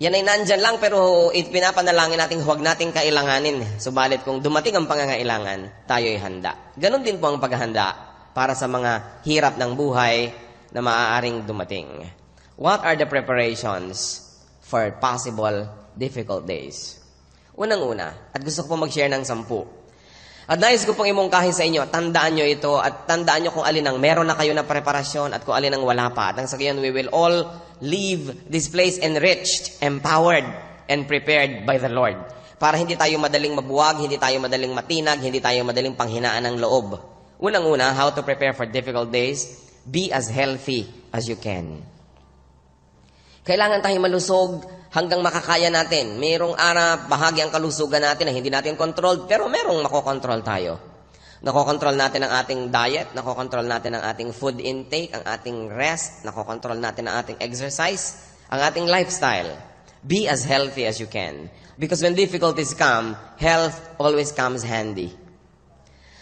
Yan ay nandyan lang pero pinapanalangin natin huwag nating kailanganin. Subalit kung dumating ang pangangailangan, tayo ay handa. Ganon din po ang paghahanda para sa mga hirap ng buhay na maaaring dumating. What are the preparations for possible difficult days? Unang-una, at gusto ko pong mag-share ng 10. At nais ko pong imungkahi sa inyo, tandaan nyo ito at tandaan nyo kung alin ang meron na kayo na preparasyon at kung alin ang wala pa. At ang sakiyan, we will all leave this place enriched, empowered, and prepared by the Lord. Para hindi tayo madaling mabuwag, hindi tayo madaling matinag, hindi tayo madaling panghinaan ng loob. Unang-una, how to prepare for difficult days, be as healthy as you can. Kailangan tayong malusog hanggang makakaya natin. Mayroong bahagi ang kalusugan natin na hindi natin controlled, pero merong makokontrol tayo. Nakokontrol natin ang ating diet, nakokontrol natin ang ating food intake, ang ating rest, nakokontrol natin ang ating exercise, ang ating lifestyle. Be as healthy as you can. Because when difficulties come, health always comes handy.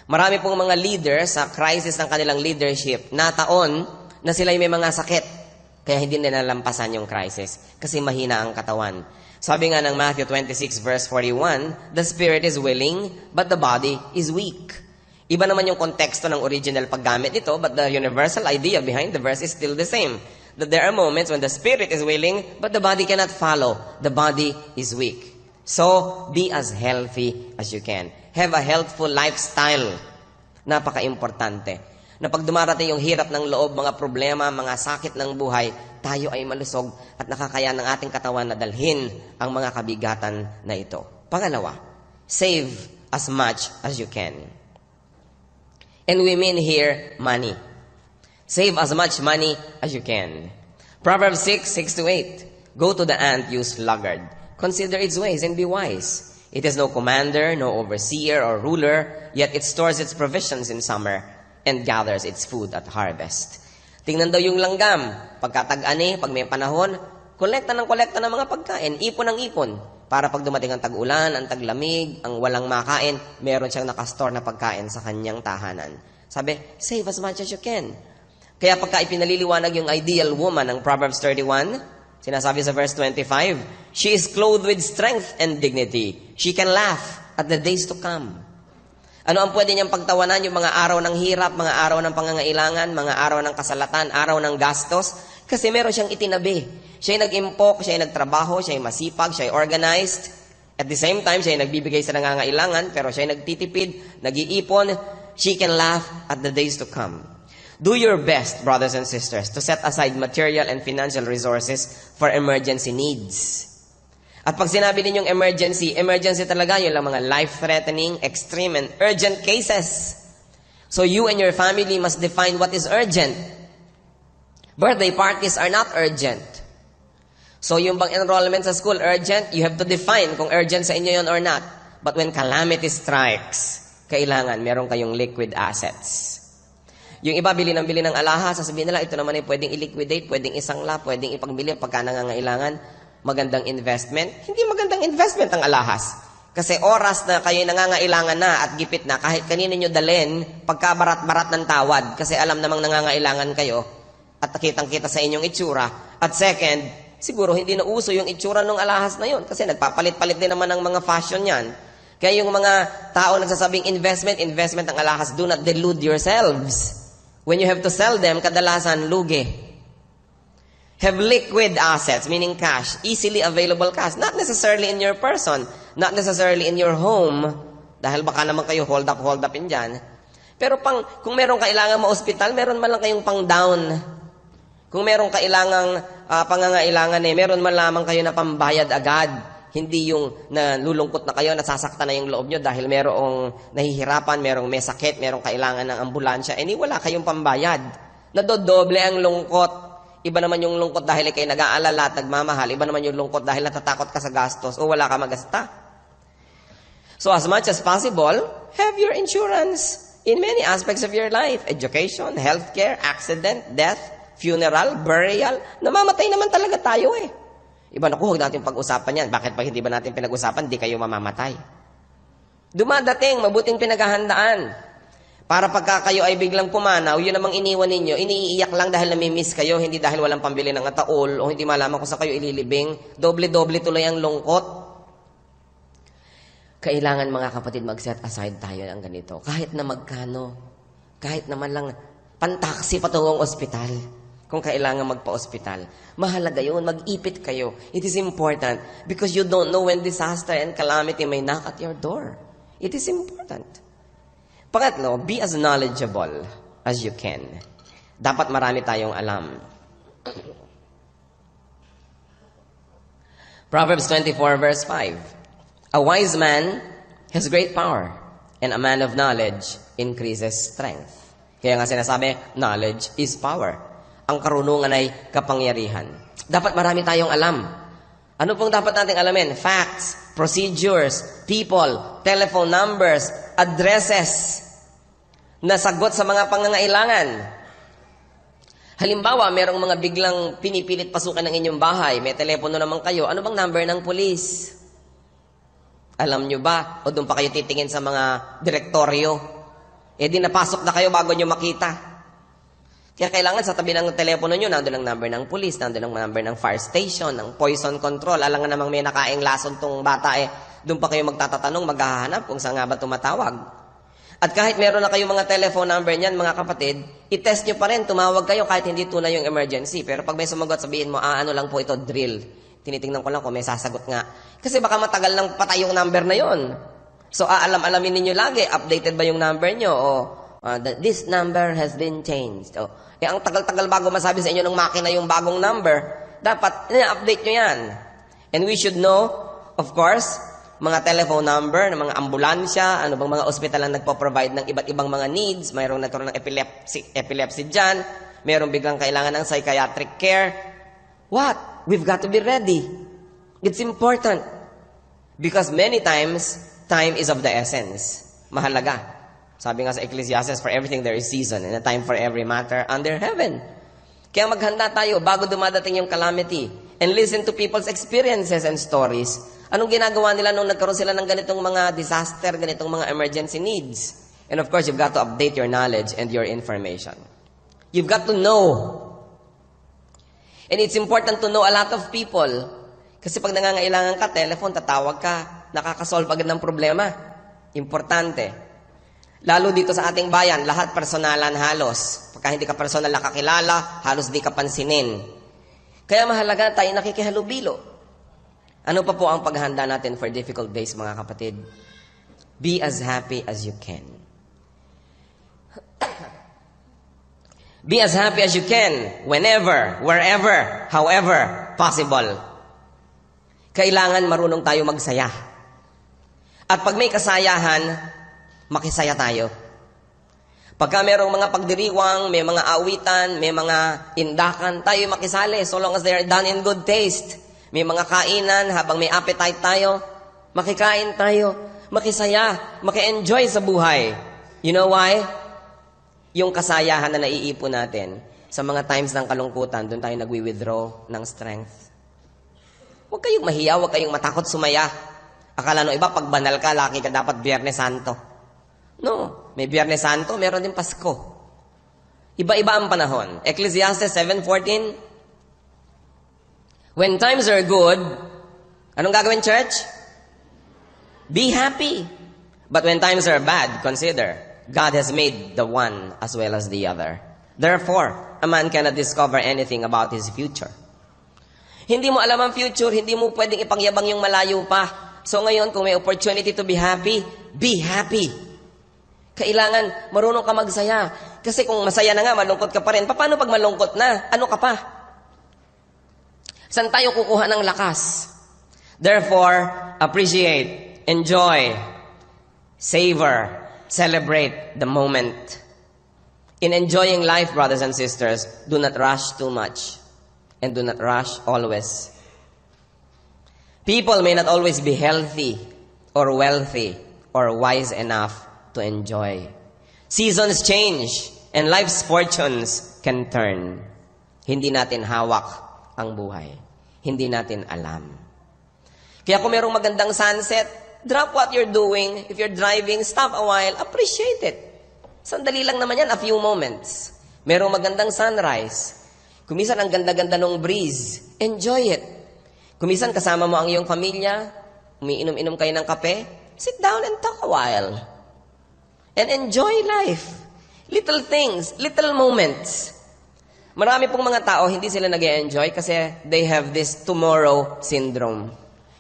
Marami pong mga leaders sa crisis ng kanilang leadership na taon na sila may mga sakit. Kaya hindi nila nalampasan yung crisis kasi mahina ang katawan. Sabi nga ng Matthew 26 verse 41, the spirit is willing, but the body is weak. Iba naman yung konteksto ng original paggamit nito, but the universal idea behind the verse is still the same. That there are moments when the spirit is willing, but the body cannot follow. The body is weak. So, be as healthy as you can. Have a healthful lifestyle. Napaka-importante. Na pag dumarating yung hirap ng loob, mga problema, mga sakit ng buhay, tayo ay malusog at nakakaya ng ating katawan na dalhin ang mga kabigatan na ito. Pangalawa, save as much as you can. And we mean here, money. Save as much money as you can. Proverbs 6:6-8. Go to the ant, you sluggard. Consider its ways and be wise. It has no commander, no overseer or ruler, yet it stores its provisions in summer and gathers its food at harvest. Tingnan daw yung langgam. Pagkatag-ani, pag may panahon, kolekta ng mga pagkain, ipon ng ipon. Para pag dumating ang tag-ulan, ang taglamig, ang walang makain, meron siyang nakastore na pagkain sa kanyang tahanan. Sabi, save as much as you can. Kaya pagka ipinaliliwanag yung ideal woman ng Proverbs 31, sinasabi sa verse 25, she is clothed with strength and dignity. She can laugh at the days to come. Ano ang pwede niyang pagtawanan? Yung mga araw ng hirap, mga araw ng pangangailangan, mga araw ng kasalatan, araw ng gastos. Kasi meron siyang itinabi. Siya ay nag-impok, siya ay nagtrabaho, siya ay masipag, siya ay organized. At the same time, siya ay nagbibigay sa nangangailangan, pero siya ay nagtitipid, nag-iipon. She can laugh at the days to come. Do your best, brothers and sisters, to set aside material and financial resources for emergency needs. At pag sinabi ninyong emergency talaga, yun lang mga life-threatening, extreme, and urgent cases. So you and your family must define what is urgent. Birthday parties are not urgent. So yung bang enrollment sa school urgent, you have to define kung urgent sa inyo yun or not. But when calamity strikes, kailangan meron kayong liquid assets. Yung iba, bili ng alahas, sasabihin nila, ito naman ay pwedeng i-liquidate, pwedeng isangla, pwedeng ipagbili pagka nangangailangan. Magandang investment? Hindi magandang investment ang alahas. Kasi oras na kayo nangangailangan na at gipit na, kahit kanino nyo dalhin, pagkabarat-barat ng tawad, kasi alam namang nangangailangan kayo, at kitang-kita sa inyong itsura. At second, siguro hindi na uso yung itsura ng alahas na yun, kasi nagpapalit-palit din naman ng mga fashion yan. Kaya yung mga tao nagsasabing investment ang alahas, do not delude yourselves. When you have to sell them, kadalasan lugi. Have liquid assets, meaning cash, easily available cash. Not necessarily in your person, not necessarily in your home, dahil baka naman kayo hold up in dyan. Pero kung meron kailangan ma-hospital, meron man lang kayong pang-down. Kung meron kailangang pangangailangan meron man lamang kayo na pambayad agad. Hindi yung nalulungkot na kayo, nasasaktan na yung loob nyo dahil merong nahihirapan, merong may sakit, merong kailangan ng ambulansya. Wala kayong pambayad. Nadodoble ang lungkot. Iba naman yung lungkot dahil kayo nag-aalala at nagmamahal. Iba naman yung lungkot dahil natatakot ka sa gastos o wala ka magasta. So as much as possible, have your insurance in many aspects of your life. Education, healthcare, accident, death, funeral, burial. Namamatay naman talaga tayo Iba, huwag natin pag-usapan yan. Bakit pag hindi ba natin pinag-usapan, di kayo mamamatay? Dumadating, mabuting pinaghahandaan. Para pagka kayo ay biglang pumanaw, yun namang iniwan ninyo, iniiyak lang dahil namimiss kayo, hindi dahil walang pambili ng ataol, o hindi malaman kung saan kayo ililibing. Doble-doble tuloy ang lungkot. Kailangan mga kapatid, mag-set aside tayo ng ganito. Kahit na magkano, kahit naman lang pantaksi patungong ospital, kung kailangan magpa-ospital. Mahalaga yun, mag-ipit kayo. It is important because you don't know when disaster and calamity may knock at your door. It is important. Pangatlo, be as knowledgeable as you can. Dapat marami tayong alam. Proverbs 24 verse 5. A wise man has great power, and a man of knowledge increases strength. Kaya nga sinasabi, knowledge is power. Ang karunungan ay kapangyarihan. Dapat marami tayong alam. Ano pong dapat nating alamin? Facts, procedures, people, telephone numbers, addresses na sagot sa mga pangangailangan. Halimbawa, merong mga biglang pinipilit pasukan ng inyong bahay, may telepono naman kayo, ano bang number ng pulis? Alam nyo ba? O doon pa kayo titingin sa mga direktoryo? Eh di napasok na kayo bago nyo makita. Kaya kailangan sa tabi ng telepono nyo, nandun ang number ng pulis, nandun ang number ng fire station, ng poison control. Alam nga namang may nakaing lason tong bata, doon pa kayo magtatatanong, maghahanap kung saan nga ba tumatawag. At kahit meron na kayong mga telephone number niyan, mga kapatid, i-test nyo pa rin, tumawag kayo kahit hindi tunay yung emergency. Pero pag may sumagot, sabihin mo, ano lang po ito, drill. Tinitingnan ko lang kung may sasagot nga. Kasi baka matagal lang patay yung number na yon. So, alamin ninyo lagi, updated ba yung number nyo? O, this number has been changed. O, ang tagal-tagal bago masabi sa inyo ng makina yung bagong number, dapat, update nyo yan. And we should know, of course, mga telephone number ng mga ambulansya, ano bang mga ospital ang nagpo-provide ng iba't ibang mga needs, mayroong nagkaroon ng epilepsy dyan, mayroong biglang kailangan ng psychiatric care. What? We've got to be ready. It's important. Because many times, time is of the essence. Mahalaga. Sabi nga sa Ecclesiastes, for everything there is season, and a time for every matter under heaven. Kaya maghanda tayo bago dumadating yung calamity, and listen to people's experiences and stories. Anong ginagawa nila nung nagkaroon sila ng ganitong mga disaster, ganitong mga emergency needs? And of course, you've got to update your knowledge and your information. You've got to know. And it's important to know a lot of people. Kasi pag nangangailangan ka, telephone, tatawag ka, nakakasolve agad ng problema. Importante. Lalo dito sa ating bayan, lahat personalan halos. Pagka hindi ka personal nakakilala, halos di ka pansinin. Kaya mahalaga tayo nakikihalubilo. Ano pa po ang paghahanda natin for difficult days, mga kapatid? Be as happy as you can. Be as happy as you can, whenever, wherever, however possible. Kailangan marunong tayo magsaya. At pag may kasayahan, makisaya tayo. Pagka merong mga pagdiriwang, may mga awitan, may mga indakan, tayo makisali so long as they are done in good taste. May mga kainan, habang may appetite tayo, makikain tayo, makisaya, maki-enjoy sa buhay. You know why? Yung kasayahan na naiipon natin, sa mga times ng kalungkutan, doon tayo nagwi-withdraw ng strength. Huwag kayong mahiya, huwag kayong matakot sumaya. Akala no iba, pag banal ka, laki ka dapat Biyernes Santo. No, may Biyernes Santo, meron din Pasko. Iba-iba ang panahon. Ecclesiastes 7:14, when times are good, anong gagawin, church? Be happy. But when times are bad, consider, God has made the one as well as the other. Therefore, a man cannot discover anything about his future. Hindi mo alam ang future, hindi mo pwedeng ipangyabang yung malayo pa. So ngayon, kung may opportunity to be happy, be happy. Kailangan marunong ka magsaya. Kasi kung masaya na nga, malungkot ka pa rin. Paano pag malungkot na? Ano ka pa? Saan tayo kukuha ng lakas? Therefore, appreciate, enjoy, savor, celebrate the moment. In enjoying life, brothers and sisters, do not rush too much. And do not rush always. People may not always be healthy or wealthy or wise enough to enjoy. Seasons change and life's fortunes can turn. Hindi natin hawak ang buhay. Hindi natin alam. Kaya kung merong magandang sunset, drop what you're doing. If you're driving, stop a while, appreciate it. Sandali lang naman yan, a few moments. Merong magandang sunrise. Kumisan ang ganda-ganda ng breeze. Enjoy it. Kumisan kasama mo ang iyong pamilya, umiinom-inom kayo ng kape, sit down and talk a while. And enjoy life. Little things, little moments. Marami pong mga tao, hindi sila nag-enjoy kasi they have this tomorrow syndrome.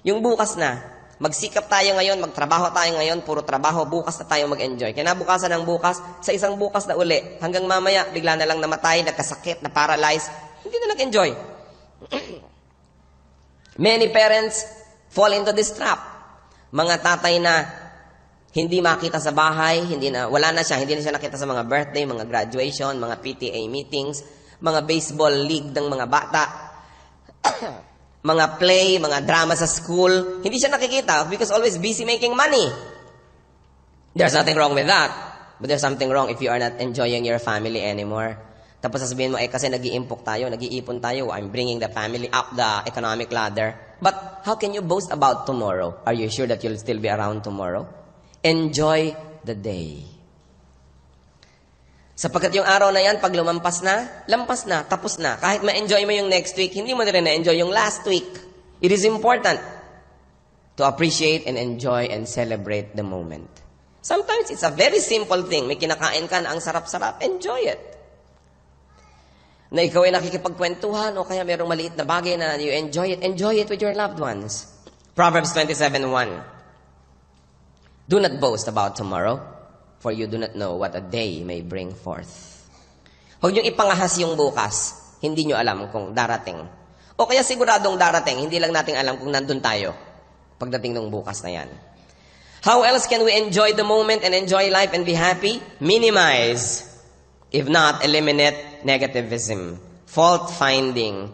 Yung bukas na, magsikap tayo ngayon, magtrabaho tayo ngayon, puro trabaho, bukas na tayo mag-enjoy. Kinabukasan ng bukas, sa isang bukas na uli, hanggang mamaya, bigla na lang namatay, nagkasakit, na-paralyzed, hindi na nag-enjoy. Many parents fall into this trap. Mga tatay na hindi makita sa bahay, wala na siya, hindi na siya nakita sa mga birthday, mga graduation, mga PTA meetings, mga baseball league ng mga bata, mga play, mga drama sa school, hindi siya nakikita because always busy making money. There's nothing wrong with that. But there's something wrong if you are not enjoying your family anymore. Tapos sasabihin mo, kasi nag-iimpok tayo, nag-iipon tayo, I'm bringing the family up the economic ladder. But how can you boast about tomorrow? Are you sure that you'll still be around tomorrow? Enjoy the day. Sapagkat yung araw na yan, pag lumampas na, lampas na, tapos na. Kahit ma-enjoy mo yung next week, hindi mo na rin na-enjoy yung last week. It is important to appreciate and enjoy and celebrate the moment. Sometimes it's a very simple thing. May kinakain ka na ang sarap-sarap, enjoy it. Na ikaw ay nakikipagkwentuhan o kaya mayroong maliit na bagay na you enjoy it with your loved ones. Proverbs 27:1. Do not boast about tomorrow, for you do not know what a day may bring forth. Huwag niyong ipangahas yung bukas. Hindi niyo alam kung darating. O kaya siguradong darating, hindi lang natin alam kung nandun tayo pagdating ng bukas na yan. How else can we enjoy the moment and enjoy life and be happy? Minimize, if not eliminate negativism, fault-finding,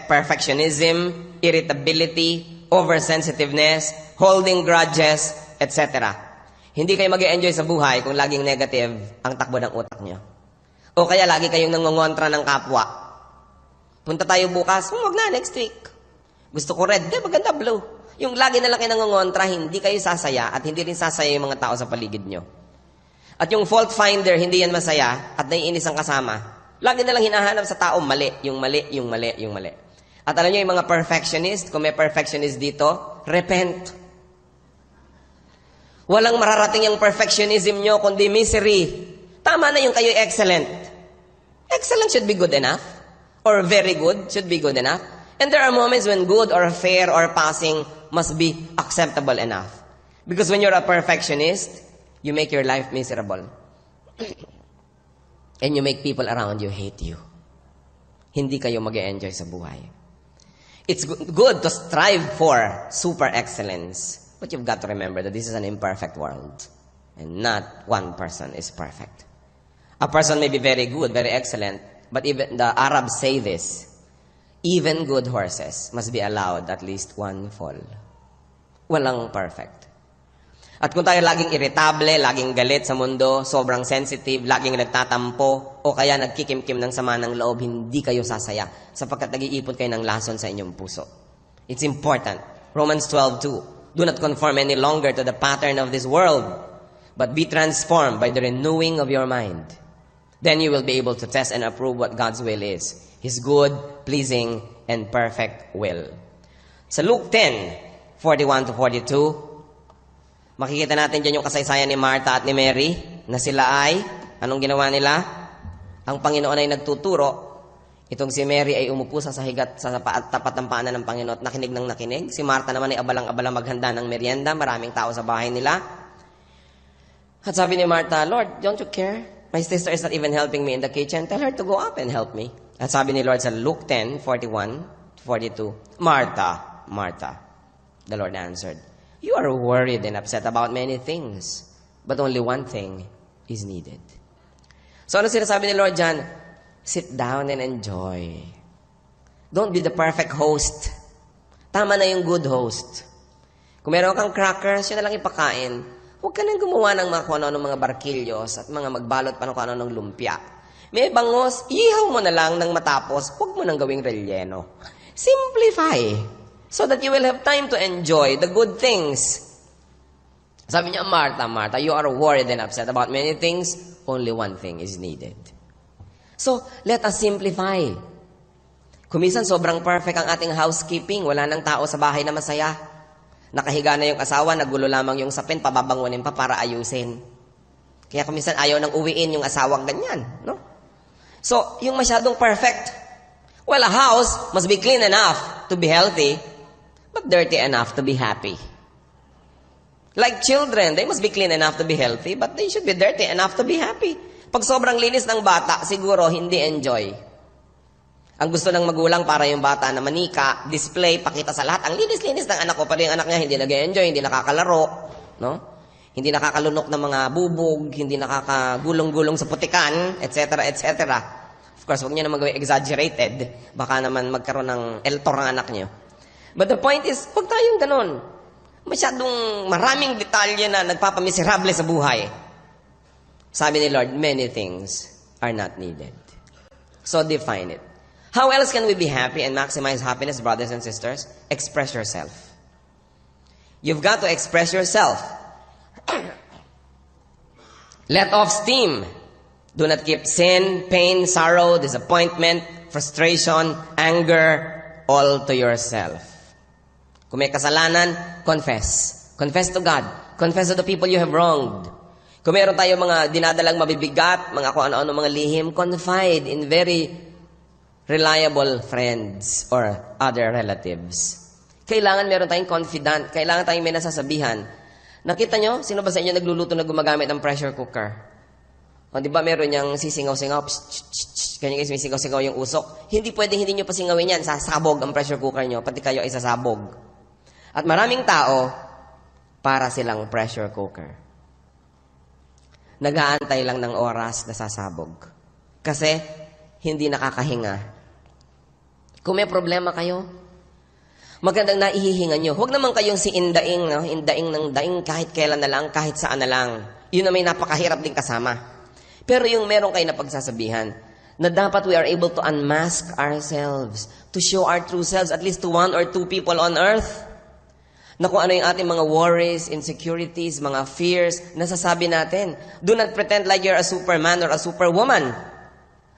perfectionism, irritability, oversensitiveness, holding grudges, etc. Hindi kayo mag-enjoy sa buhay kung laging negative ang takbo ng utak nyo. O kaya lagi kayong nangongontra ng kapwa. Punta tayo bukas, wag na, next week. Gusto ko red, maganda blue. Yung lagi na lang kayo nangongontra, hindi kayo sasaya at hindi rin sasaya yung mga tao sa paligid nyo. At yung fault finder, hindi yan masaya at naiinis ang kasama. Lagi na lang hinahanap sa tao, mali, yung mali, yung mali, yung mali. At alam nyo yung mga perfectionist, kung may perfectionist dito, repent. Walang mararating yung perfectionism nyo, kundi misery. Tama na yung kayo excellent. Excellent should be good enough. Or very good should be good enough. And there are moments when good or fair or passing must be acceptable enough. Because when you're a perfectionist, you make your life miserable. And you make people around you hate you. Hindi kayo mag-enjoy sa buhay. It's good to strive for super excellence. But you've got to remember that this is an imperfect world. And not one person is perfect. A person may be very good, very excellent, but even the Arabs say this, even good horses must be allowed at least one fall. Walang perfect. At kung tayo laging irritable, laging galit sa mundo, sobrang sensitive, laging nagtatampo, o kaya nagkikimkim ng sama ng loob, hindi kayo sasaya sapagkat nag-iipon kayo ng lason sa inyong puso. It's important. Romans 12:2. Do not conform any longer to the pattern of this world, but be transformed by the renewing of your mind. Then you will be able to test and approve what God's will is, His good, pleasing, and perfect will. Sa Luke 10:41-42, makikita natin dyan yung kasaysayan ni Martha at ni Mary, na sila ay, anong ginawa nila? Ang Panginoon ay nagtuturo. Itong si Mary ay umupo sa higat sa tapat ng paanan ng Panginoon at nakinig ng nakinig. Si Martha naman ay abalang-abala maghanda ng merienda. Maraming tao sa bahay nila. At sabi ni Martha, Lord, don't you care? My sister is not even helping me in the kitchen. Tell her to go up and help me. At sabi ni Lord sa Luke 10:41-42, Martha, Martha, the Lord answered, you are worried and upset about many things, but only one thing is needed. So ano sinasabi ni Lord dyan? Sit down and enjoy. Don't be the perfect host. Tama na yung good host. Kung meron kang crackers, yun na lang ipakain. Huwag ka nang gumawa ng mga kung ano ng mga barkilyos at mga magbalot pa ng kung ano ng lumpia. May bangos, ihaw mo na lang nang matapos, huwag mo nang gawing relleno. Simplify. So that you will have time to enjoy the good things. Sabi niya, Martha, Martha, you are worried and upset about many things. only one thing is needed. So, let us simplify. Kumisan sobrang perfect ang ating housekeeping, wala nang tao sa bahay na masaya. Nakahiga na yung asawa, nagulo lamang yung sapin, pababangunin pa para ayusin. Kaya kumisan ayaw nang uwiin yung asawang ganyan, no? So, yung masyadong perfect. Well, a house must be clean enough to be healthy, but dirty enough to be happy. Like children, they must be clean enough to be healthy, but they should be dirty enough to be happy. Pag sobrang linis ng bata, siguro hindi enjoy. Ang gusto ng magulang para yung bata na manika, display, pakita sa lahat. Ang linis-linis ng anak ko, pero yung anak niya hindi nag-enjoy, hindi nakakalaro, no? Hindi nakakalunok ng mga bubog, hindi nakakagulong-gulong sa putikan, etc., etc. Of course, huwag niyo naman gawin exaggerated. Baka naman magkaroon ng eltor ang anak niyo. But the point is, huwag tayong ganun. Masyadong maraming detalye na nagpapamiserable sa buhay. Sabi ni Lord, many things are not needed. So define it. How else can we be happy and maximize happiness, brothers and sisters? Express yourself. You've got to express yourself. Let off steam. Do not keep sin, pain, sorrow, disappointment, frustration, anger, all to yourself. Kung may kasalanan, confess. Confess to God. Confess to the people you have wronged. Kung meron tayo mga dinadalang mabibigat, mga kung ano-ano mga lihim, confide in very reliable friends or other relatives. Kailangan meron tayong confidant. Kailangan tayong may nasasabihan. Nakita nyo? Sino ba sa inyo nagluluto na gumagamit ng pressure cooker? O, di ba meron niyang sisingaw-singaw? Kanya guys, may singaw-singaw yung usok. Hindi pwede, hindi nyo pa singawin yan. Sasabog ang pressure cooker nyo. Pati kayo ay sasabog. At maraming tao, para silang pressure cooker. Nag-aantay lang ng oras na sasabog. Kasi, hindi nakakahinga. Kung may problema kayo, magandang naihihingan nyo. Huwag naman kayong si indaing, no? Indaing ng daing kahit kailan na lang, kahit saan na lang. Yun na may napakahirap din kasama. Pero yung meron kayo na pagsasabihan, na dapat we are able to unmask ourselves, to show our true selves at least to one or two people on earth, na kung ano yung ating mga worries, insecurities, mga fears, nasasabi natin. Do not pretend like you're a superman or a superwoman.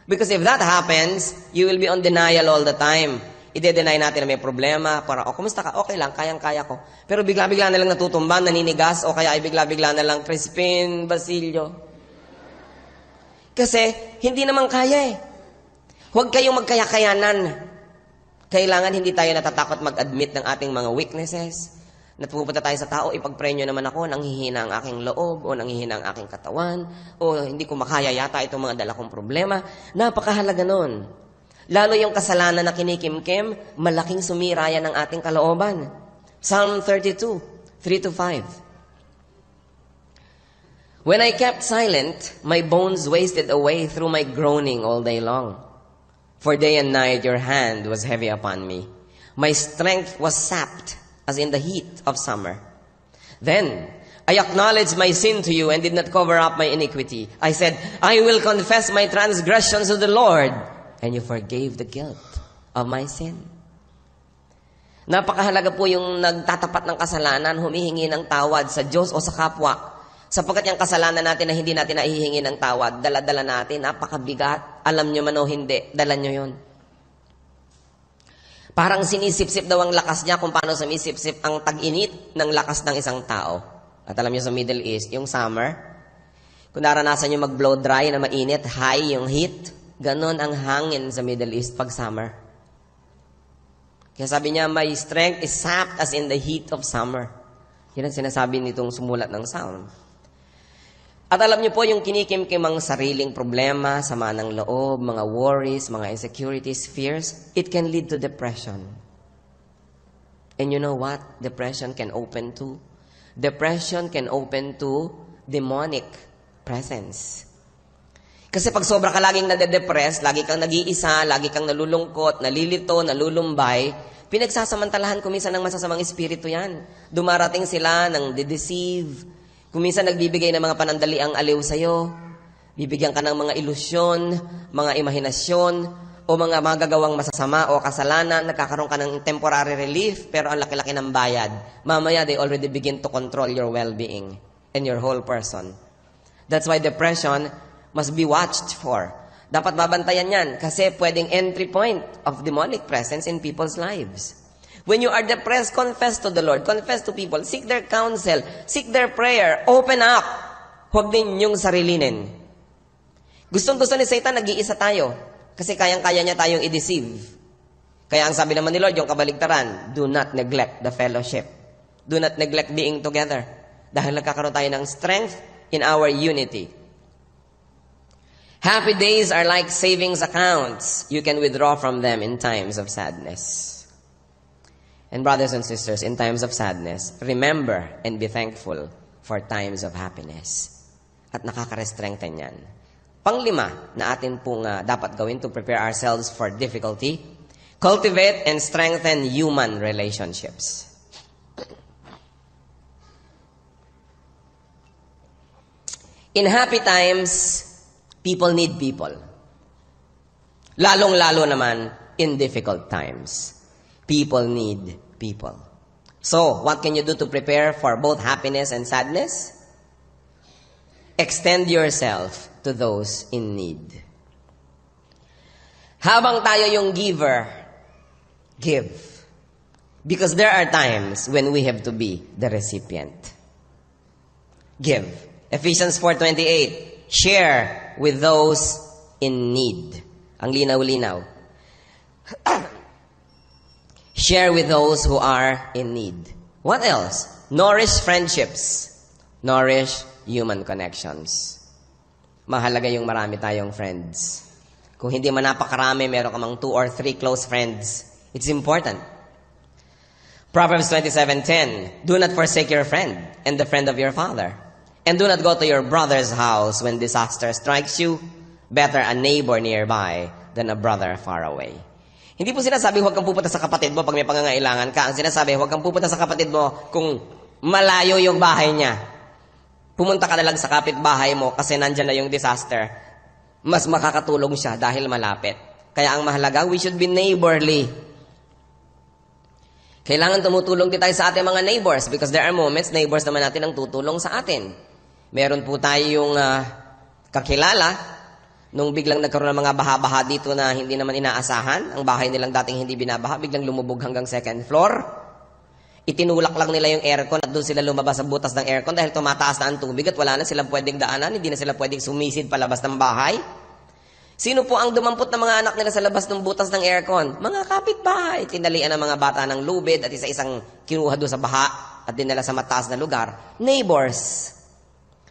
Because if that happens, you will be on denial all the time. I-deny natin na may problema, para, kumusta ka? Okay lang, kayang-kaya ko. Pero bigla-bigla na lang natutumban, naninigas, o kaya ay bigla-bigla na lang, Crispin, Basilio. Kasi, hindi naman kaya eh. Huwag kayong magkaya-kayanan. Kailangan hindi tayo natatakot mag-admit ng ating mga weaknesses. Na pupunta tayo sa tao, ipag-pray nyo naman ako, nanghihina ang aking loob, o nanghihina ang aking katawan, o hindi ko makaya yata itong mga dala kong problema. Napakahalaga nun. Lalo yung kasalanan na kinikimkim, malaking sumira yan ng ating kalooban. Psalm 32, 3-5. When I kept silent, my bones wasted away through my groaning all day long. For day and night your hand was heavy upon me. My strength was sapped as in the heat of summer. Then I acknowledged my sin to you and did not cover up my iniquity. I said, I will confess my transgressions to the Lord, and you forgave the guilt of my sin. Napakahalaga po yung nagtatapat ng kasalanan, humihingi ng tawad sa Diyos o sa kapwa. Sapagkat yung kasalanan natin na hindi natin nahihingi ng tawad, dala-dala natin, napakabigat. Alam nyo man o hindi, dala nyo yun. Parang sinisip-sip daw ang lakas niya kung paano sumisip-sip ang tag-init ng lakas ng isang tao. At alam niyo sa Middle East, yung summer, kung naranasan niyo mag-blow dry na mainit, high yung heat, ganon ang hangin sa Middle East pag summer. Kaya sabi niya, my strength is sapped as in the heat of summer. Yan ang sinasabi nitong sumulat ng Psalm. At alam niyo po, yung kinikimkim sariling problema, sama ng loob, mga worries, mga insecurities, fears, it can lead to depression. And you know what? Depression can open to? Depression can open to demonic presence. Kasi pag sobra ka laging nade-depress, lagi kang nag-iisa, lagi kang nalulungkot, nalilito, nalulumbay, pinagsasamantalahan kuminsan ng masasamang espiritu yan. Dumarating sila ng de-deceive. Kuminsan nagbibigay ng mga panandaliang aliw sa'yo. Bibigyan ka ng mga ilusyon, mga imahinasyon, o mga magagawang masasama o kasalanan. Nagkakaroon ka ng temporary relief, pero ang laki-laki ng bayad. Mamaya, they already begin to control your well-being and your whole person. That's why depression must be watched for. Dapat babantayan yan kasi pwedeng entry point of demonic presence in people's lives. When you are depressed, confess to the Lord, confess to people, seek their counsel, seek their prayer, open up. Huwag din yung sarilinin. Gustong-gusto ni Satan, nag-iisa tayo kasi kayang-kaya niya tayong i-deceive. Kaya ang sabi naman ni Lord, yung kabaligtaran, do not neglect the fellowship. Do not neglect being together. Dahil nagkakaroon tayo ng strength in our unity. Happy days are like savings accounts. You can withdraw from them in times of sadness. And brothers and sisters, in times of sadness, remember and be thankful for times of happiness. At nakaka-strengthen yan. Panglima na atin pong dapat gawin to prepare ourselves for difficulty, cultivate and strengthen human relationships. In happy times, people need people. Lalong-lalo naman in difficult times. People need people. So, what can you do to prepare for both happiness and sadness? Extend yourself to those in need. Habang tayo yung giver, give. Because there are times when we have to be the recipient. Give. Ephesians 4:28. Share with those in need. Ang linaw-linaw. Share with those who are in need. What else? Nourish friendships. Nourish human connections. Mahalaga yung marami tayong friends. Kung hindi man napakarami, meron ka mang 2 or 3 close friends. It's important. Proverbs 27:10. Do not forsake your friend and the friend of your father. And do not go to your brother's house when disaster strikes you. Better a neighbor nearby than a brother far away. Hindi po sinasabi huwag kang pupunta sa kapatid mo pag may pangangailangan ka. Ang sinasabi, huwag kang pupunta sa kapatid mo kung malayo yung bahay niya. Pumunta ka na lang sa kapitbahay mo kasi nandyan na yung disaster. Mas makakatulong siya dahil malapit. Kaya ang mahalaga, we should be neighborly. Kailangan tumutulong din tayo sa ating mga neighbors because there are moments, neighbors naman natin ang tutulong sa atin. Meron po tayong kakilala nung biglang nagkaroon ng mga baha-baha dito na hindi naman inaasahan. Ang bahay nilang dating hindi binabaha, biglang lumubog hanggang 2nd floor. Itinulak lang nila yung aircon at doon sila lumabas sa butas ng aircon dahil tumataas na ang tubig at wala na silang pwedeng daanan, hindi na sila pwedeng sumisid palabas ng bahay. Sino po ang dumampot ng mga anak nila sa labas ng butas ng aircon? Mga kapitbahay. Tinalian ng mga bata ng lubid at isa-isang kinuha doon sa baha at dinala sa mataas na lugar. Neighbors.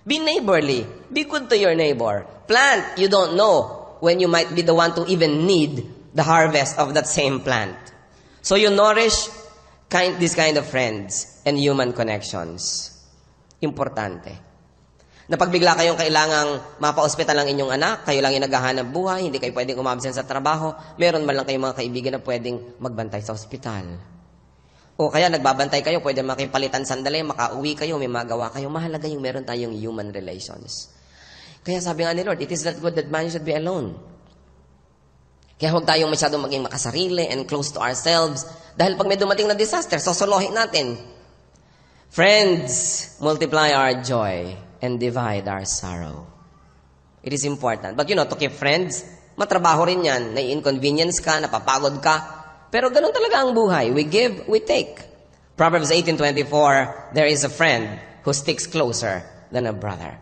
Be neighborly. Be good to your neighbor. Plant. You don't know when you might be the one to even need the harvest of that same plant. So you nourish this kind of friends and human connections. Importante. Na pagbigla kayong kailangang mapa-ospital ang inyong anak, kayo lang yung naghahanap buhay, hindi kayo pwedeng umabsent sa trabaho, meron man lang kayong mga kaibigan na pwedeng magbantay sa ospital. O kaya nagbabantay kayo, pwede makipalitan sandali, makauwi kayo, may magawa kayo. Mahalaga yung meron tayong human relations. Kaya sabi nga ni Lord, it is not good that man should be alone. Kaya huwag tayong masyadong maging makasarili and close to ourselves. Dahil pag may dumating na disaster, sosolohin natin. Friends, multiply our joy and divide our sorrow. It is important. But to keep friends, matrabaho rin yan. Nai-inconvenience ka, napapagod ka. Pero ganun talaga ang buhay. We give, we take. Proverbs 18:24, there is a friend who sticks closer than a brother.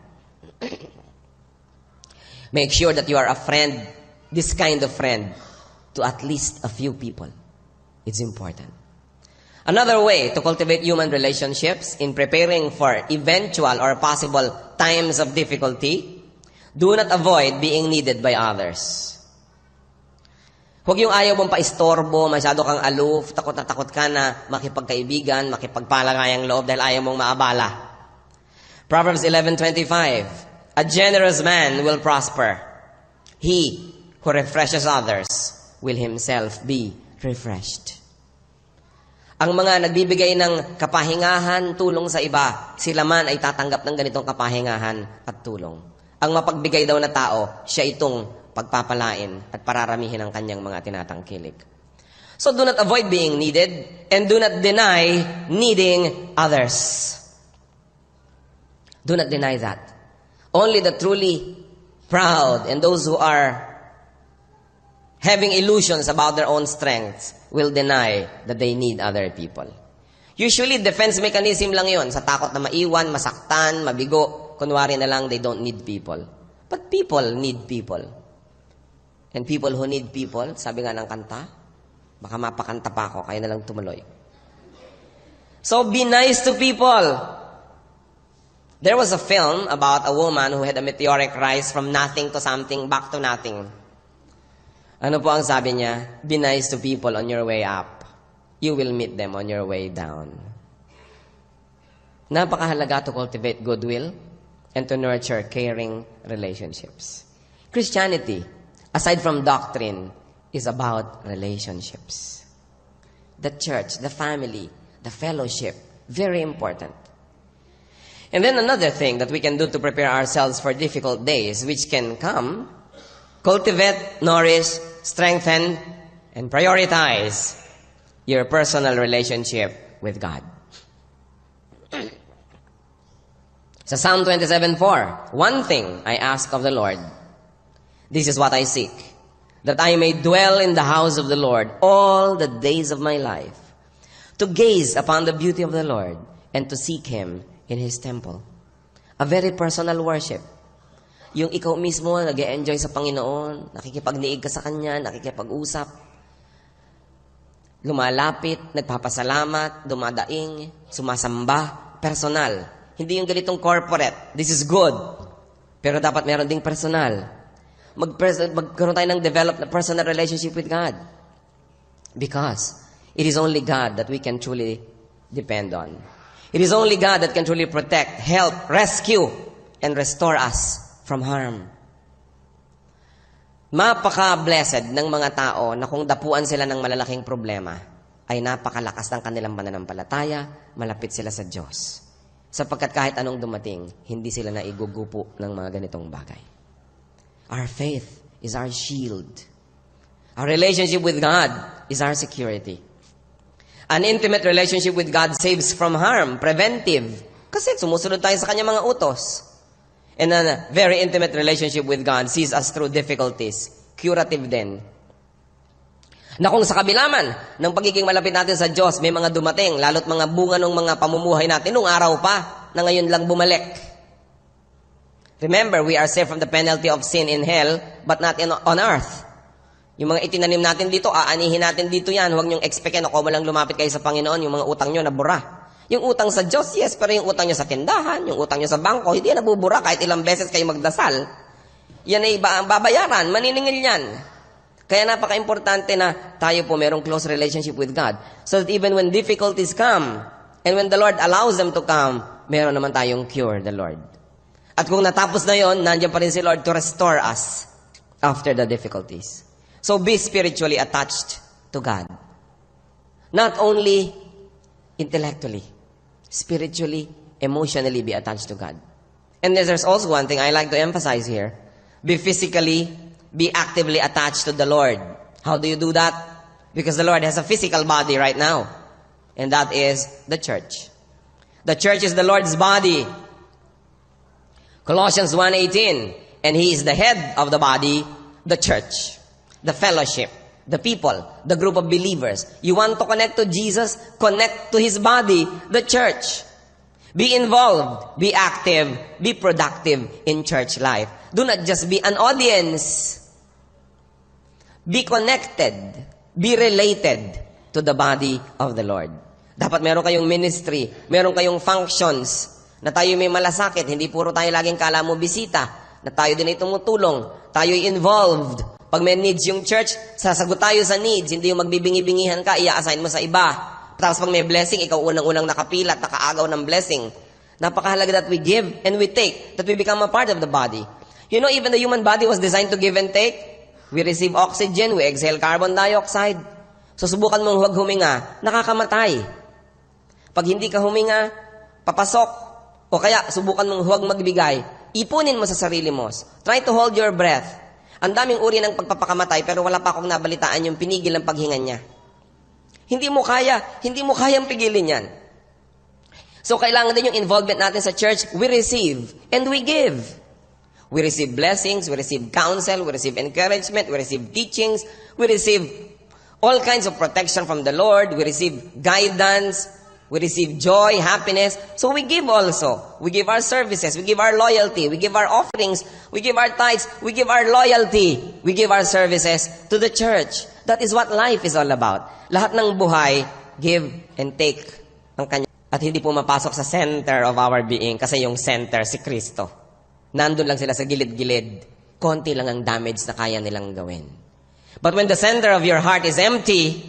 Make sure that you are a friend, this kind of friend, to at least a few people. It's important. Another way to cultivate human relationships in preparing for eventual or possible times of difficulty, do not avoid being needed by others. Huwag yung ayaw mong paistorbo, masyado kang aloof, takot na takot ka na makipagkaibigan, makipagpalagayang loob dahil ayaw mong maabala. Proverbs 11:25, a generous man will prosper. He who refreshes others will himself be refreshed. Ang mga nagbibigay ng kapahingahan, tulong sa iba, sila man ay tatanggap ng ganitong kapahingahan at tulong. Ang mapagbigay daw na tao, siya itong pagpapalain at pararamihin ang kanyang mga tinatangkilik. So do not avoid being needed and do not deny needing others. Do not deny that. Only the truly proud, and those who are having illusions about their own strengths will deny that they need other people. Usually, defense mechanism lang yon sa takot na maiwan, masaktan, mabigo. Kunwari na lang, they don't need people. But people need people. And people who need people, sabi nga ng kanta, baka mapakanta pa ako, kaya na lang tumuloy. So, be nice to people. There was a film about a woman who had a meteoric rise from nothing to something, back to nothing. Ano po ang sabi niya? Be nice to people on your way up. You will meet them on your way down. Napakahalaga to cultivate goodwill and to nurture caring relationships. Christianity, aside from doctrine, is about relationships. The church, the family, the fellowship, very important. And then another thing that we can do to prepare ourselves for difficult days, which can come, cultivate, nourish, strengthen, and prioritize your personal relationship with God. Sa Psalm 27:4, one thing I ask of the Lord, this is what I seek, that I may dwell in the house of the Lord all the days of my life, to gaze upon the beauty of the Lord and to seek Him in His temple. A very personal worship. Yung ikaw mismo nag-e-enjoy sa Panginoon, nakikipagniig ka sa Kanya, nakikipag-usap, lumalapit, nagpapasalamat, dumadaing, sumasamba, personal. Hindi yung ganitong corporate. This is good. Pero dapat meron ding personal. Magkaroon tayo ng develop na personal relationship with God. Because it is only God that we can truly depend on. It is only God that can truly protect, help, rescue, and restore us from harm. Mapaka-blessed ng mga tao na kung dapuan sila ng malalaking problema, ay napakalakas ng kanilang pananampalataya, malapit sila sa Diyos. Sapagkat kahit anong dumating, hindi sila naigugupo ng mga ganitong bagay. Our faith is our shield. Our relationship with God is our security. An intimate relationship with God saves from harm, preventive. Kasi sumusunod tayo sa Kanyang mga utos. And a very intimate relationship with God sees us through difficulties. Curative din. Na kung sa kabila man ng pagiging malapit natin sa Diyos, may mga dumating, lalo't mga bunga ng mga pamumuhay natin nung araw pa, na ngayon lang bumalik. Remember, we are saved from the penalty of sin in hell, but not on earth. Yung mga itinanim natin dito, aanihin natin dito yan. Huwag niyong expectin ako malang lumapit kayo sa Panginoon, yung mga utang niyo nabura. Yung utang sa Diyos, yes, pero yung utang nyo sa tindahan, yung utang nyo sa bangko, hindi yan nabubura kahit ilang beses kayo magdasal. Yan ay babayaran, maniningil yan. Kaya napaka-importante na tayo po merong close relationship with God. So that even when difficulties come, and when the Lord allows them to come, meron naman tayong cure, the Lord. At kung natapos na yon, nandiyan pa rin si Lord to restore us after the difficulties. So be spiritually attached to God. Not only intellectually, spiritually, emotionally be attached to God. And there's also one thing I like to emphasize here. Be physically, be actively attached to the Lord. How do you do that? Because the Lord has a physical body right now. And that is the church. The church is the Lord's body. Colossians 1:18. And He is the head of the body, the church, the fellowship, the people, the group of believers. You want to connect to Jesus? Connect to His body, the church. Be involved, be active, be productive in church life. Do not just be an audience. Be connected, be related to the body of the Lord. Dapat meron kayong ministry, meron kayong functions, na tayo may malasakit, hindi puro tayo laging kala mo bisita, na tayo din ay tumutulong, tayo'y involved. Pag may needs yung church, sasagot tayo sa needs. Hindi yung magbibingi-bingihan ka, i-assign mo sa iba. Tapos pag may blessing, ikaw unang-unang nakapila at nakaagaw ng blessing. Napakahalaga that we give and we take, that we become a part of the body. You know, even the human body was designed to give and take. We receive oxygen, we exhale carbon dioxide. So subukan mong huwag huminga, nakakamatay. Pag hindi ka huminga, papasok. O kaya, subukan mong huwag magbigay. Ipunin mo sa sarili mo. Try to hold your breath. Ang daming uri ng pagpapakamatay, pero wala pa akong nabalitaan yung pinigil ng paghinga niya. Hindi mo kayang pigilin yan. So, kailangan din yung involvement natin sa church. We receive and we give. We receive blessings, we receive counsel, we receive encouragement, we receive teachings, we receive all kinds of protection from the Lord, we receive guidance, we receive joy, happiness. So we give also. We give our services, we give our loyalty, we give our offerings, we give our tithes, we give our loyalty, we give our services to the church. That is what life is all about. Lahat ng buhay, give and take ang kanya. At hindi po mapasok sa center of our being kasi yung center si Kristo. Nandun lang sila sa gilid-gilid. Konti lang ang damage na kaya nilang gawin. But when the center of your heart is empty,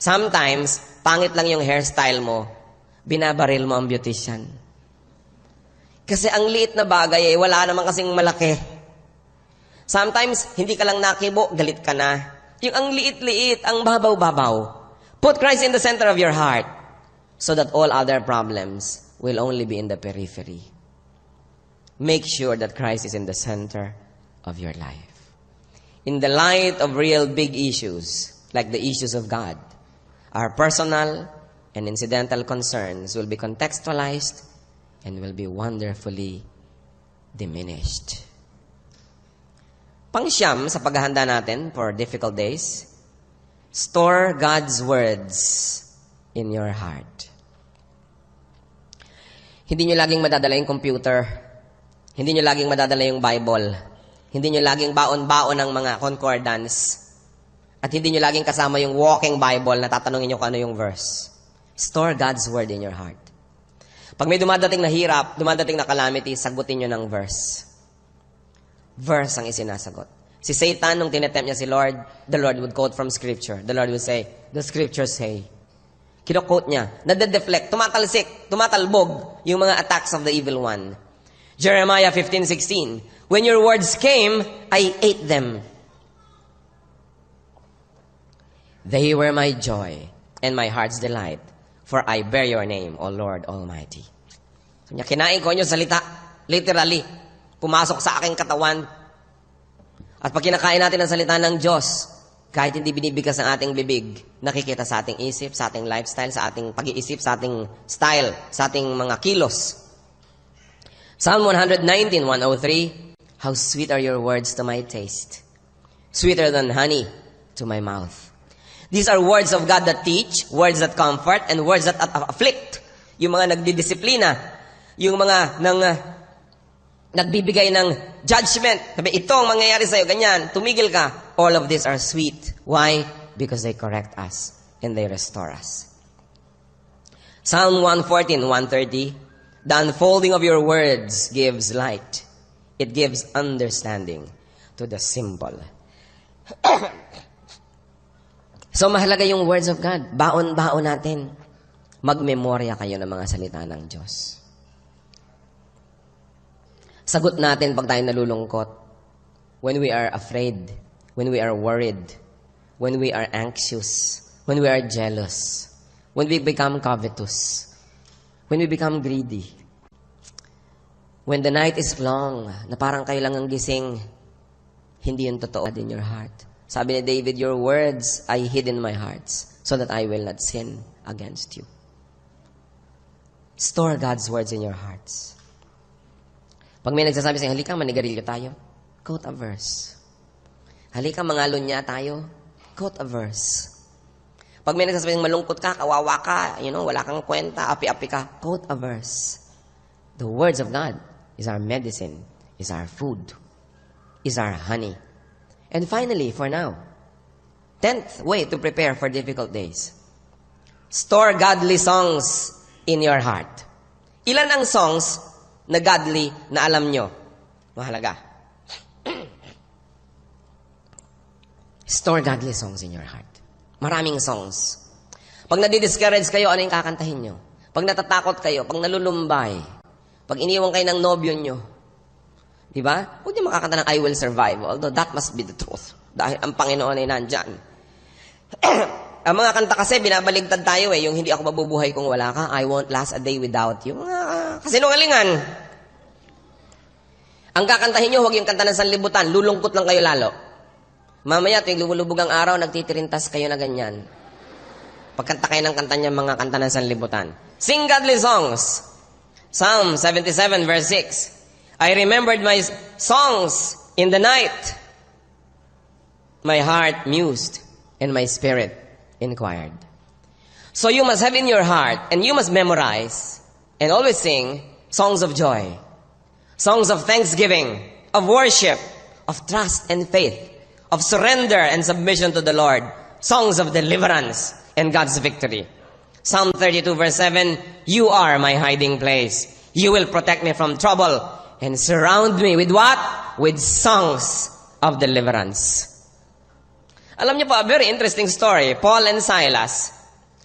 sometimes, pangit lang yung hairstyle mo, binabaril mo ang beautician. Kasi ang liit na bagay wala naman kasing malaki. Sometimes, hindi ka lang nakibo, galit ka na. Yung ang liit-liit, ang babaw-babaw. Put Christ in the center of your heart so that all other problems will only be in the periphery. Make sure that Christ is in the center of your life. In the light of real big issues, like the issues of God, our personal and incidental concerns will be contextualized and will be wonderfully diminished. Pangsyam sa paghahanda natin for difficult days, store God's words in your heart. Hindi nyo laging madadala yung computer. Hindi nyo laging madadala yung Bible. Hindi nyo laging baon-baon ng mga concordance. At hindi nyo laging kasama yung walking Bible na tatanungin nyo kung ano yung verse. Store God's word in your heart. Pag may dumadating na hirap, dumadating na calamity, sagutin nyo ng verse. Verse ang isinasagot. Si Satan, nung tinetempt niya si Lord, the Lord would quote from Scripture. The Lord would say, the Scriptures say. Kino-quote niya, nade-deflect, tumatalsik, tumatalbog yung mga attacks of the evil one. Jeremiah 15:16, when your words came, I ate them. They were my joy and my heart's delight, for I bear your name, O Lord Almighty. So, kinain ko yung salita, literally, pumasok sa aking katawan. At pag kinakain natin ang salita ng Diyos, kahit hindi binibigkas ang ating bibig, nakikita sa ating isip, sa ating lifestyle, sa ating pag-iisip, sa ating style, sa ating mga kilos. Psalm 119:103, how sweet are your words to my taste, sweeter than honey to my mouth. These are words of God that teach, words that comfort, and words that afflict. Yung mga nagdidisiplina, yung mga nagbibigay ng judgment. Sabi, ito ang mangyayari sa'yo, ganyan, tumigil ka. All of these are sweet. Why? Because they correct us and they restore us. Psalm 114:130, the unfolding of your words gives light. It gives understanding to the simple. So, mahalaga yung words of God. Baon-baon natin. Magmemorya kayo ng mga salita ng Diyos. Sagot natin pag tayo nalulungkot. When we are afraid. When we are worried. When we are anxious. When we are jealous. When we become covetous. When we become greedy. When the night is long, na parang kayo lang ang gising, hindi yun totoo in your heart. Sabi ni David, your words I hid in my heart so that I will not sin against you. Store God's words in your hearts. Pag may nagsasabi sa'yo, halika, manigarilyo tayo, quote a verse. Halika, mangalunya tayo, quote a verse. Pag may nagsasabi, malungkot ka, kawawa ka, wala kang kwenta, api-api ka, quote a verse. The words of God is our medicine, is our food, is our honey. And finally, for now, 10th way to prepare for difficult days. Store godly songs in your heart. Ilan ang songs na godly na alam nyo? Mahalaga. Store godly songs in your heart. Maraming songs. Pag nadi-discourage kayo, ano yung kakantahin nyo? Pag natatakot kayo, pag nalulumbay, pag iniwan kayo ng nobyo nyo, di ba? Huwag nyo makakanta ng I will survive, although that must be the truth. Dahil ang Panginoon ay nandyan. Ang mga kanta kasi, binabaligtad tayo yung hindi ako mabubuhay kung wala ka, I won't last a day without you. Kasinungalingan. Ang kakantahin nyo, huwag yung kanta ng sanlibutan, lulungkot lang kayo lalo. Mamaya, tuwing lumulubog ang araw, nagtitirintas kayo na ganyan. Pagkanta kayo ng kanta niya, mga kanta ng sanlibutan. Sing godly songs. Psalm 77 verse 6. I remembered my songs in the night. My heart mused, and my spirit inquired. So you must have in your heart, and you must memorize, and always sing songs of joy, songs of thanksgiving, of worship, of trust and faith, of surrender and submission to the Lord, songs of deliverance and God's victory. Psalm 32 verse 7, you are my hiding place. You will protect me from trouble and surround me with what? With songs of deliverance. Alam niyo po, a very interesting story. Paul and Silas,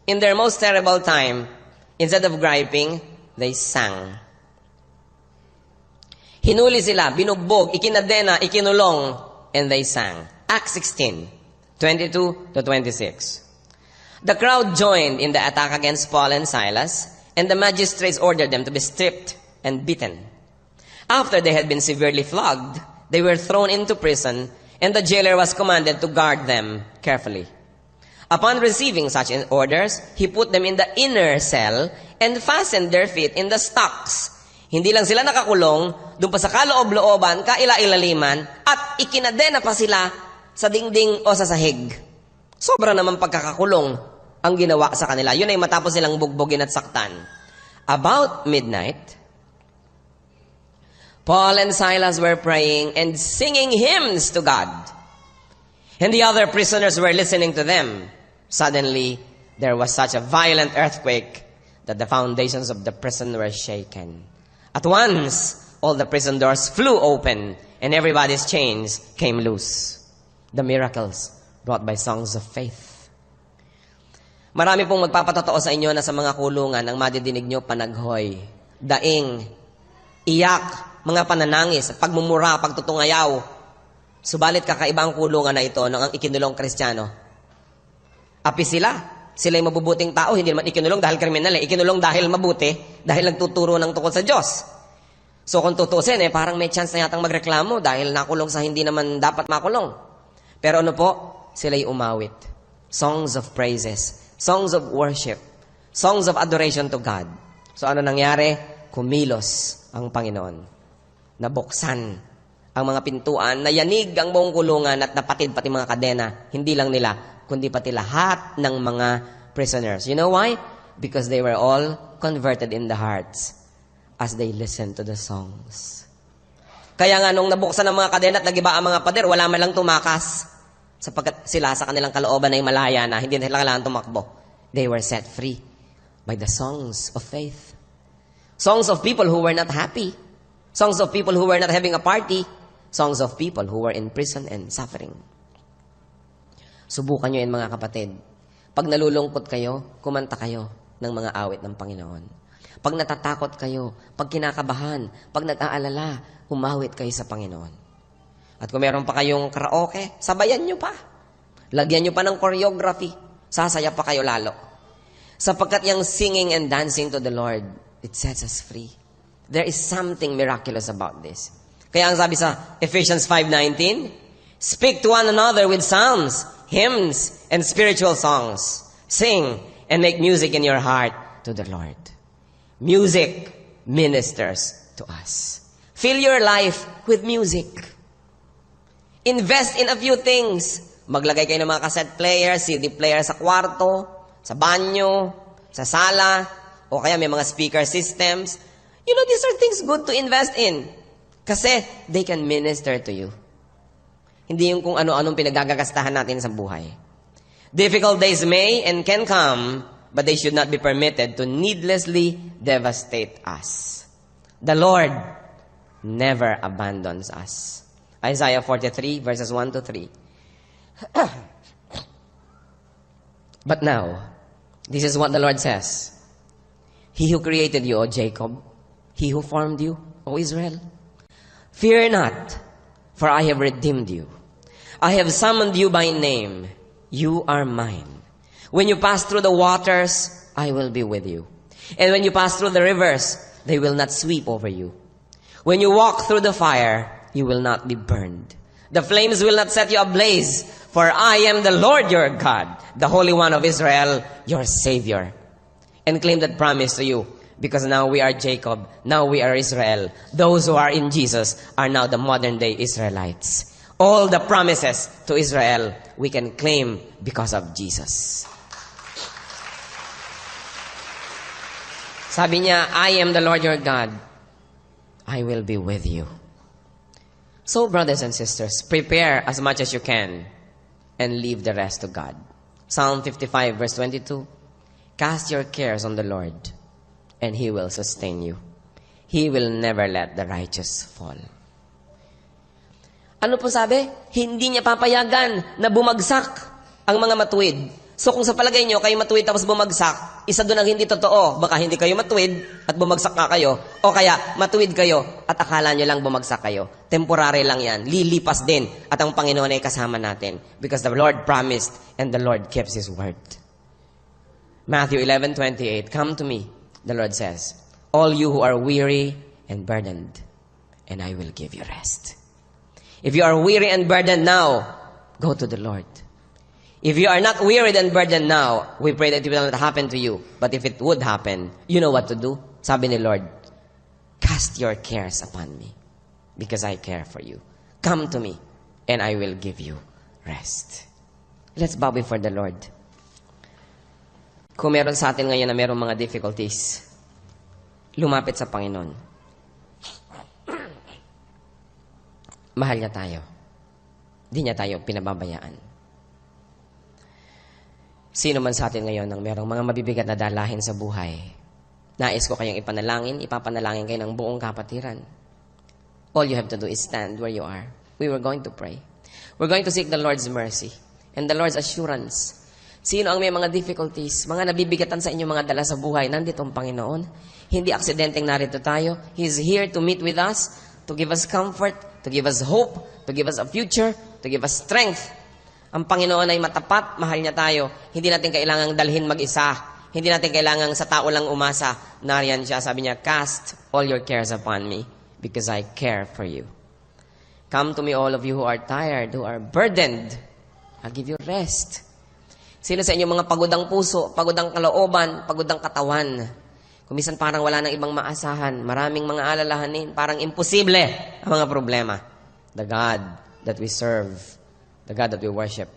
in their most terrible time, instead of griping, they sang. Hinuli sila, binugbog, ikinadena, ikinulong, and they sang. Acts 16, 22 to 26. The crowd joined in the attack against Paul and Silas, and the magistrates ordered them to be stripped and beaten. After they had been severely flogged, they were thrown into prison, and the jailer was commanded to guard them carefully. Upon receiving such orders, he put them in the inner cell and fastened their feet in the stocks. Hindi lang sila nakakulong, doon pa sa kaloob-looban, kaila-ilaliman, at ikinadena pa sila sa dingding o sa sahig. Sobra naman pagkakakulong ang ginawa sa kanila. Yun ay matapos silang bugbogin at saktan. About midnight, Paul and Silas were praying and singing hymns to God. And the other prisoners were listening to them. Suddenly, there was such a violent earthquake that the foundations of the prison were shaken. At once, all the prison doors flew open and everybody's chains came loose. The miracles brought by songs of faith. Marami pong magpapatotoo sa inyo na sa mga kulungan ang madidinig nyo panaghoy, daing, iyak, mga pananangis, pagmumura, pagtutungayaw. Subalit kakaiba ang kulungan na ito ng ang ikinulong Kristiyano. Api sila. Sila'y mabubuting tao, hindi naman ikinulong dahil kriminal, ikinulong dahil mabuti, dahil nagtuturo ng tungkol sa Diyos. So kung tutusin, parang may chance na yatang magreklamo dahil nakulong sa hindi naman dapat makulong. Pero ano po? Sila'y umawit. Songs of praises, songs of worship, songs of adoration to God. So ano nangyari? Kumilos ang Panginoon. Nabuksan ang mga pintuan, nayanig ang buong kulungan at napatid pati mga kadena. Hindi lang nila, kundi pati lahat ng mga prisoners. You know why? Because they were all converted in the hearts as they listened to the songs. Kaya nga nung nabuksan ang mga kadena at nagiba ang mga pader, wala man lang tumakas. Sapagkat sila sa kanilang kalooban ay malaya na, hindi na sila kailangan tumakbo. They were set free by the songs of faith. Songs of people who were not happy. Songs of people who were not having a party. Songs of people who were in prison and suffering. Subukan nyo yan mga kapatid. Pag nalulungkot kayo, kumanta kayo ng mga awit ng Panginoon. Pag natatakot kayo, pag kinakabahan, pag nag-aalala, humawit kayo sa Panginoon. At kung meron pa kayong karaoke, sabayan nyo pa. Lagyan nyo pa ng choreography. Sasaya pa kayo lalo. Sapagkat yung singing and dancing to the Lord, it sets us free. There is something miraculous about this. Kaya ang sabi sa Ephesians 5:19, speak to one another with psalms, hymns, and spiritual songs. Sing and make music in your heart to the Lord. Music ministers to us. Fill your life with music. Invest in a few things. Maglagay kayo ng mga cassette player, CD player sa kwarto, sa banyo, sa sala, o kaya may mga speaker systems. You know, these are things good to invest in. Kasi they can minister to you. Hindi yung kung ano-anong pinagagagastahan natin sa buhay. Difficult days may and can come, but they should not be permitted to needlessly devastate us. The Lord never abandons us. Isaiah 43 verses 1 to 3. But now, this is what the Lord says. He who created you, O Jacob, he who formed you, O Israel, fear not, for I have redeemed you. I have summoned you by name. You are mine. When you pass through the waters, I will be with you. And when you pass through the rivers, they will not sweep over you. When you walk through the fire, you will not be burned. The flames will not set you ablaze, for I am the Lord your God, the Holy One of Israel, your Savior. And claim that promise to you. Because now we are Jacob. Now we are Israel. Those who are in Jesus are now the modern day Israelites. All the promises to Israel we can claim because of Jesus. Sabi niya, I am the Lord your God. I will be with you. So, brothers and sisters, prepare as much as you can and leave the rest to God. Psalm 55 verse 22, cast your cares on the Lord, and He will sustain you. He will never let the righteous fall. Ano po sabi? Hindi niya papayagan na bumagsak ang mga matuwid. So kung sa palagay nyo, kayo matuwid tapos bumagsak, isa doon ang hindi totoo. Baka hindi kayo matuwid at bumagsak nga kayo. O kaya matuwid kayo at akala nyo lang bumagsak kayo. Temporary lang yan. Lilipas din. At ang Panginoon ay kasama natin. Because the Lord promised and the Lord keeps His word. Matthew 11:28, come to me, the Lord says, all you who are weary and burdened, and I will give you rest. If you are weary and burdened now, go to the Lord. If you are not wearied and burdened now, we pray that it will not happen to you. But if it would happen, you know what to do. Sabi ni Lord, cast your cares upon me, because I care for you. Come to me, and I will give you rest. Let's bow before the Lord. Kung meron sa atin ngayon na merong mga difficulties, lumapit sa Panginoon. Mahal niya tayo. Di niya tayo pinababayaan. Sino man sa atin ngayon ang merong mga mabibigat na dalahin sa buhay, nais ko kayong ipapanalangin kayo ng buong kapatiran. All you have to do is stand where you are. We were going to pray. We're going to seek the Lord's mercy and the Lord's assurance. Sino ang may mga difficulties, mga nabibigatan sa inyong mga dala sa buhay, nandito ang Panginoon. Hindi aksidenteng narito tayo. He's here to meet with us, to give us comfort, to give us hope, to give us a future, to give us strength. Ang Panginoon ay matapat, mahal niya tayo. Hindi natin kailangang dalhin mag-isa. Hindi natin kailangang sa tao lang umasa. Nariyan siya, sabi niya, cast all your cares upon me, because I care for you. Come to me, all of you who are tired, who are burdened. I'll give you rest. Sino sa inyo mga pagod ang puso, pagod ang kalooban, pagod ang katawan? Kung minsan parang wala nang ibang maasahan, maraming mga alalahanin, parang imposible ang mga problema. The God that we serve, the God that we worship,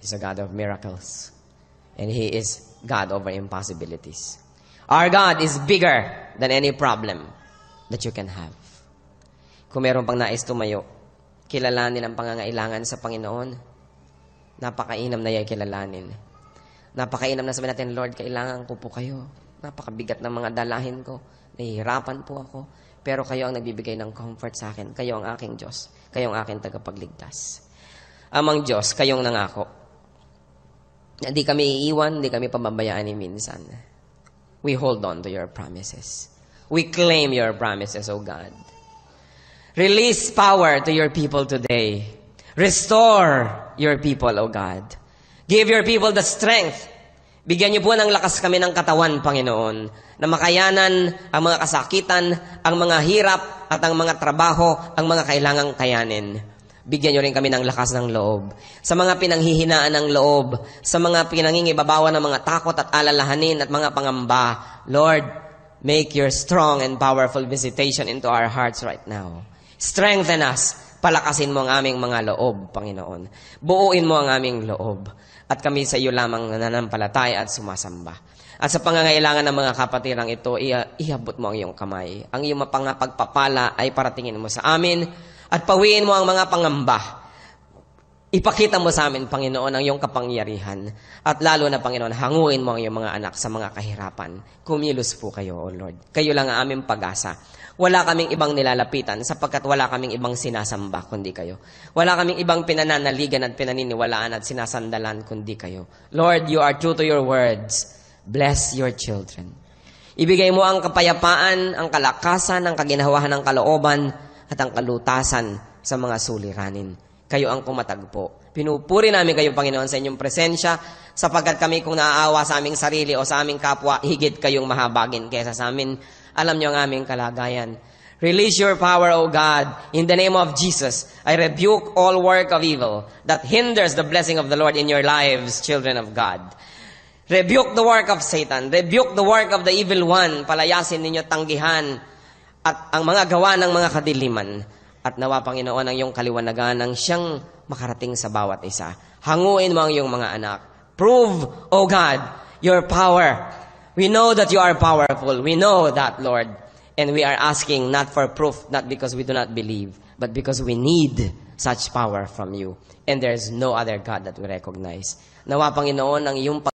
is a God of miracles. And He is God over impossibilities. Our God is bigger than any problem that you can have. Kung meron pang nais tumayo, kilalanin ang pangangailangan sa Panginoon. Napakainam na yan kilalanin. Napakainam na sabihin natin, Lord, kailangan ko po kayo. Napakabigat ng mga dalahin ko. Nahihirapan po ako. Pero kayo ang nagbibigay ng comfort sa akin. Kayo ang aking Diyos. Kayo ang aking tagapagligtas. Amang Diyos, kayong nangako. Hindi kami iiwan, hindi kami pababayaan ni minsan. We hold on to your promises. We claim your promises, O God. Release power to your people today. Restore your people, O God. Give your people the strength. Bigyan niyo po ng lakas kami ng katawan, Panginoon, na makayanan ang mga kasakitan, ang mga hirap, at ang mga trabaho, ang mga kailangang kayanin. Bigyan niyo rin kami ng lakas ng loob. Sa mga pinanghihinaan ng loob, sa mga pinangingibabawan ng mga takot at alalahanin at mga pangamba, Lord, make your strong and powerful visitation into our hearts right now. Strengthen us. Palakasin mo ang aming mga loob, Panginoon. Buuin mo ang aming loob. At kami sa iyo lamang nananampalataya at sumasamba. At sa pangangailangan ng mga kapatirang ito, iabot mo ang iyong kamay. Ang iyong pagpapala ay paratingin mo sa amin at pawiin mo ang mga pangamba. Ipakita mo sa amin, Panginoon, ang iyong kapangyarihan. At lalo na, Panginoon, hanguin mo ang iyong mga anak sa mga kahirapan. Kumilos po kayo, O Lord. Kayo lang ang aming pag-asa. Wala kaming ibang nilalapitan sapagkat wala kaming ibang sinasamba kundi kayo. Wala kaming ibang pinananaligan at pinaniniwalaan at sinasandalan kundi kayo. Lord, you are true to your words. Bless your children. Ibigay mo ang kapayapaan, ang kalakasan, ang kaginhawahan ng kalooban at ang kalutasan sa mga suliranin. Kayo ang kumatagpo. Pinupuri namin kayo, Panginoon, sa inyong presensya sapagkat kami kung naaawa sa aming sarili o sa aming kapwa, higit kayong mahabagin kaysa sa amin. Alam niyo ang aming kalagayan. Release your power, O God. In the name of Jesus, I rebuke all work of evil that hinders the blessing of the Lord in your lives, children of God. Rebuke the work of Satan. Rebuke the work of the evil one. Palayasin ninyo, tanggihan at ang mga gawa ng mga kadiliman. At nawa, Panginoon, ang iyong kaliwanagan ang siyang makarating sa bawat isa. Hanguin mo ang iyong mga anak. Prove, O God, your power. We know that you are powerful. We know that, Lord. And we are asking not for proof, not because we do not believe, but because we need such power from you. And there is no other God that we recognize. Nawa, Panginoon, ang iyong